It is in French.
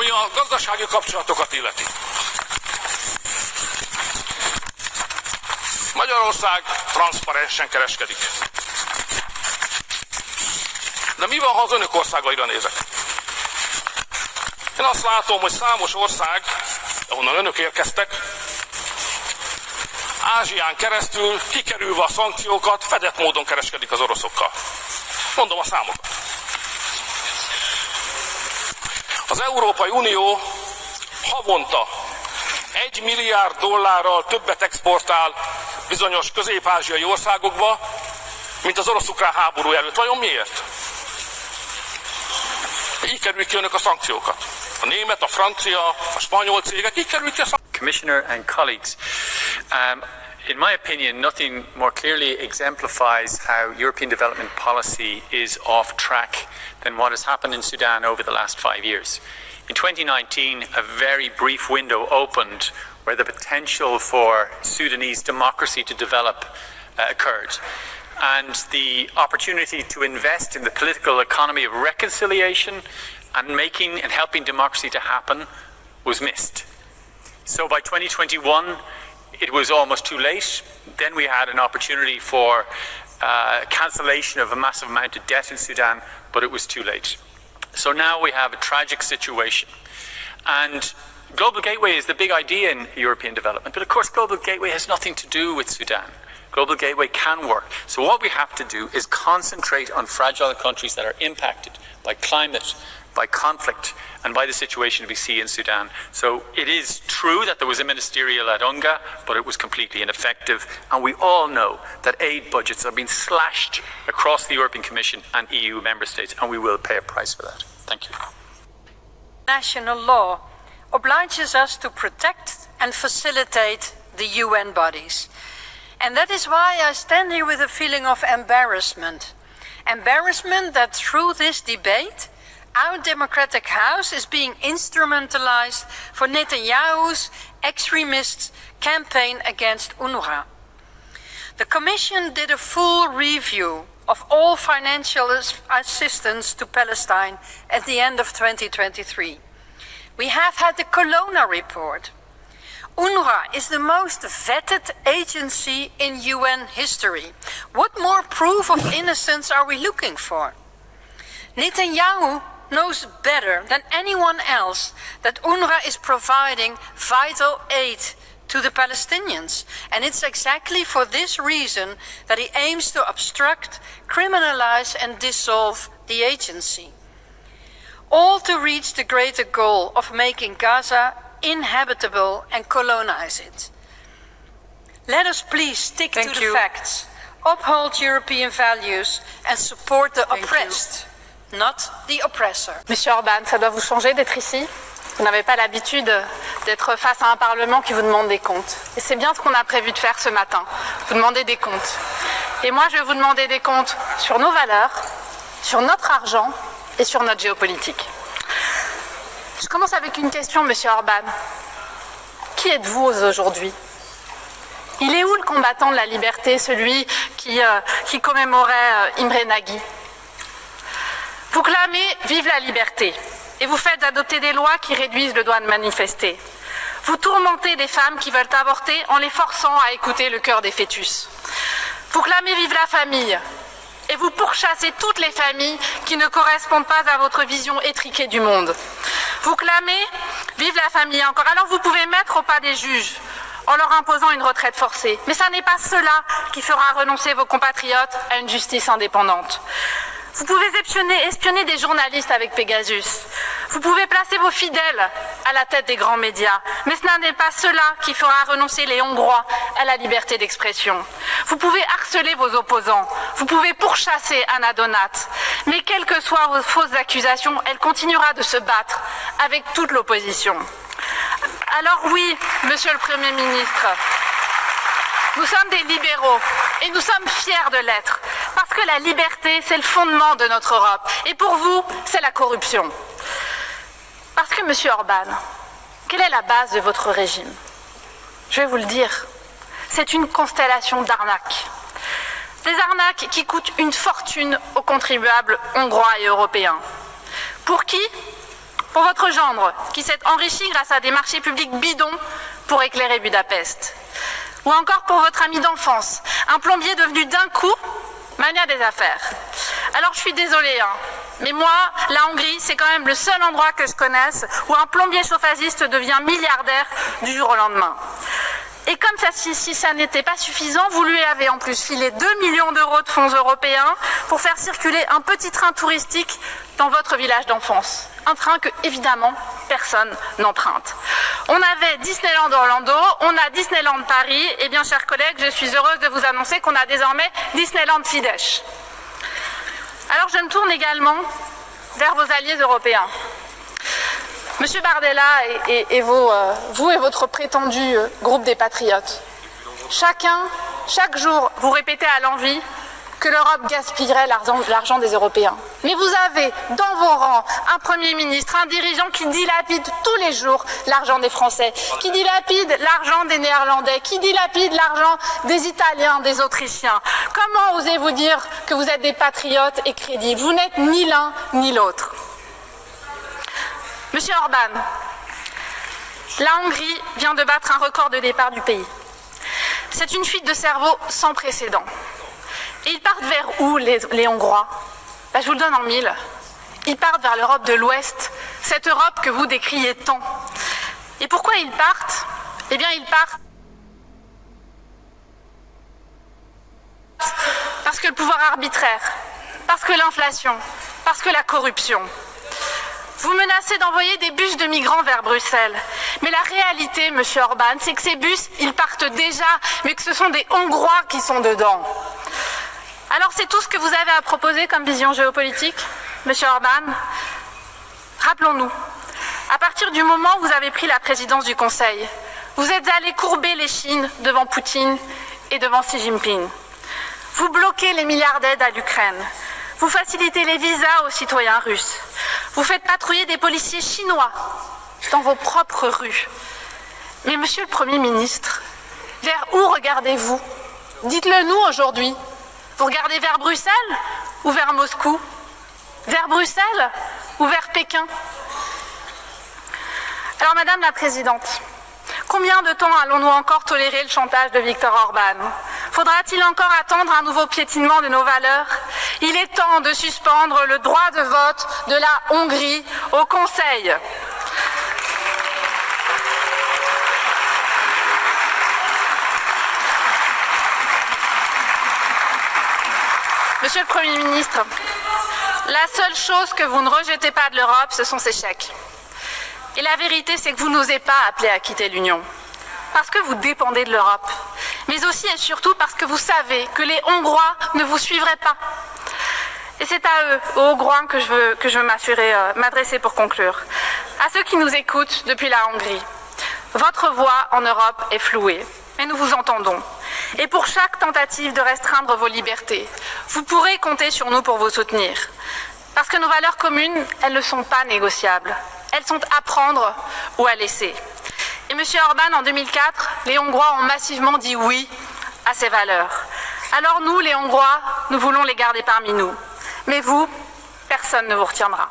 ami a gazdasági kapcsolatokat illeti. Magyarország transzparensen kereskedik. De mi van, ha az önök országaira nézek? Én azt látom, hogy számos ország, ahonnan önök érkeztek, Ázsián keresztül, kikerülve a szankciókat, fedett módon kereskedik az oroszokkal. Mondom a számokat. Az Európai Unió havonta $1 milliárd többet exportál bizonyos közép-ázsiai országokba, mint az orosz-ukrán háború előtt. Vajon miért? Így kerülik ki önök a szankciókat. A német, a francia, a spanyol cégek, így kerülik ki a szankciókat. Commissioner and colleagues, in my opinion, nothing more clearly exemplifies how European development policy is off track than what has happened in Sudan over the last 5 years. In 2019, a very brief window opened where the potential for Sudanese democracy to develop occurred. And the opportunity to invest in the political economy of reconciliation and making and helping democracy to happen was missed. So by 2021, it was almost too late. Then we had an opportunity for cancellation of a massive amount of debt in Sudan, but it was too late. So now we have a tragic situation. And Global Gateway is the big idea in European development, but of course Global Gateway has nothing to do with Sudan. Global Gateway can work. So what we have to do is concentrate on fragile countries that are impacted by climate, by conflict, and by the situation we see in Sudan. So it is true that there was a ministerial at UNGA, but it was completely ineffective. And we all know that aid budgets are being slashed across the European Commission and EU member states, and we will pay a price for that. Thank you. National law obliges us to protect and facilitate the UN bodies. And that is why I stand here with a feeling of embarrassment. Embarrassment that through this debate, our democratic house is being instrumentalized for Netanyahu's extremist campaign against UNRWA. The Commission did a full review of all financial assistance to Palestine at the end of 2023. We have had the Colonna report. UNRWA is the most vetted agency in UN history. What more proof of innocence are we looking for? Netanyahu knows better than anyone else that UNRWA is providing vital aid to the Palestinians. And it's exactly for this reason that he aims to obstruct, criminalize and dissolve the agency. All to reach the greater goal of making Gaza inhabitable and colonize it. Let us please stick to the facts, uphold European values and support the oppressed, not the oppressor. Monsieur Orban, ça doit vous changer d'être ici. Vous n'avez pas l'habitude d'être face à un Parlement qui vous demande des comptes. Et c'est bien ce qu'on a prévu de faire ce matin, vous demander des comptes. Et moi, je vais vous demander des comptes sur nos valeurs, sur notre argent et sur notre géopolitique. Je commence avec une question, Monsieur Orban. Qui êtes-vous aujourd'hui? Il est où le combattant de la liberté, celui qui commémorait Imre Nagy? Vous clamez « Vive la liberté » et vous faites adopter des lois qui réduisent le droit de manifester. Vous tourmentez des femmes qui veulent avorter en les forçant à écouter le cœur des fœtus. Vous clamez « Vive la famille » et vous pourchassez toutes les familles qui ne correspondent pas à votre vision étriquée du monde. Vous clamez « Vive la famille » encore. Alors vous pouvez mettre au pas des juges en leur imposant une retraite forcée. Mais ça n'est pas cela qui fera renoncer vos compatriotes à une justice indépendante. Vous pouvez espionner des journalistes avec Pegasus. Vous pouvez placer vos fidèles à la tête des grands médias. Mais ce n'est pas cela qui fera renoncer les Hongrois à la liberté d'expression. Vous pouvez harceler vos opposants. Vous pouvez pourchasser Anna Donat. Mais quelles que soient vos fausses accusations, elle continuera de se battre avec toute l'opposition. Alors oui, Monsieur le Premier ministre, nous sommes des libéraux et nous sommes fiers de l'être. Parce que la liberté, c'est le fondement de notre Europe. Et pour vous, c'est la corruption. Parce que, Monsieur Orban, quelle est la base de votre régime? Je vais vous le dire. C'est une constellation d'arnaques. Des arnaques qui coûtent une fortune aux contribuables hongrois et européens. Pour qui? pour votre gendre qui s'est enrichi grâce à des marchés publics bidons pour éclairer Budapest. Ou encore pour votre ami d'enfance, un plombier devenu d'un coup mania des affaires. Alors je suis désolée, mais moi, la Hongrie, c'est quand même le seul endroit que je connaisse où un plombier chauffagiste devient milliardaire du jour au lendemain. Et comme ça, si ça n'était pas suffisant, vous lui avez en plus filé 2 millions d'euros de fonds européens pour faire circuler un petit train touristique dans votre village d'enfance. Un train que, évidemment, personne n'emprunte. On avait Disneyland Orlando, on a Disneyland Paris, et bien, chers collègues, je suis heureuse de vous annoncer qu'on a désormais Disneyland Fidesz. Alors, je me tourne également vers vos alliés européens. Monsieur Bardella et vous et votre prétendu groupe des patriotes, chaque jour, vous répétez à l'envi que l'Europe gaspillerait l'argent des Européens. Mais vous avez dans vos rangs un Premier ministre, un dirigeant qui dilapide tous les jours l'argent des Français, qui dilapide l'argent des Néerlandais, qui dilapide l'argent des Italiens, des Autrichiens. Comment osez-vous dire que vous êtes des patriotes et crédibles? Vous n'êtes ni l'un ni l'autre. Monsieur Orban, la Hongrie vient de battre un record de départ du pays. C'est une fuite de cerveau sans précédent. Et ils partent vers où, les Hongrois? Je vous le donne en mille. Ils partent vers l'Europe de l'Ouest, cette Europe que vous décriez tant. Et pourquoi ils partent? Eh bien, ils partent parce que le pouvoir arbitraire, parce que l'inflation, parce que la corruption. Vous menacez d'envoyer des bus de migrants vers Bruxelles. Mais la réalité, monsieur Orban, c'est que ces bus, ils partent déjà, mais que ce sont des Hongrois qui sont dedans. Alors c'est tout ce que vous avez à proposer comme vision géopolitique, monsieur Orban? Rappelons-nous, à partir du moment où vous avez pris la présidence du Conseil, vous êtes allé courber les Chines devant Poutine et devant Xi Jinping. Vous bloquez les milliards d'aides à l'Ukraine. Vous facilitez les visas aux citoyens russes. Vous faites patrouiller des policiers chinois dans vos propres rues. Mais monsieur le Premier ministre, vers où regardez-vous? Dites-le nous aujourd'hui. Vous regardez vers Bruxelles ou vers Moscou? Vers Bruxelles ou vers Pékin? Alors Madame la Présidente, combien de temps allons-nous encore tolérer le chantage de Viktor Orban? Faudra-t-il encore attendre un nouveau piétinement de nos valeurs? Il est temps de suspendre le droit de vote de la Hongrie au Conseil. Monsieur le Premier ministre, la seule chose que vous ne rejetez pas de l'Europe, ce sont ses chèques. Et la vérité, c'est que vous n'osez pas appeler à quitter l'Union. Parce que vous dépendez de l'Europe. Mais aussi et surtout parce que vous savez que les Hongrois ne vous suivraient pas. Et c'est à eux, aux Hongrois, que je veux m'adresser pour conclure. À ceux qui nous écoutent depuis la Hongrie, votre voix en Europe est flouée, mais nous vous entendons. Et pour chaque tentative de restreindre vos libertés, vous pourrez compter sur nous pour vous soutenir. Parce que nos valeurs communes, elles ne sont pas négociables. Elles sont à prendre ou à laisser. Et M. Orban, en 2004, les Hongrois ont massivement dit oui à ces valeurs. Alors nous, les Hongrois, nous voulons les garder parmi nous. Mais vous, personne ne vous retiendra.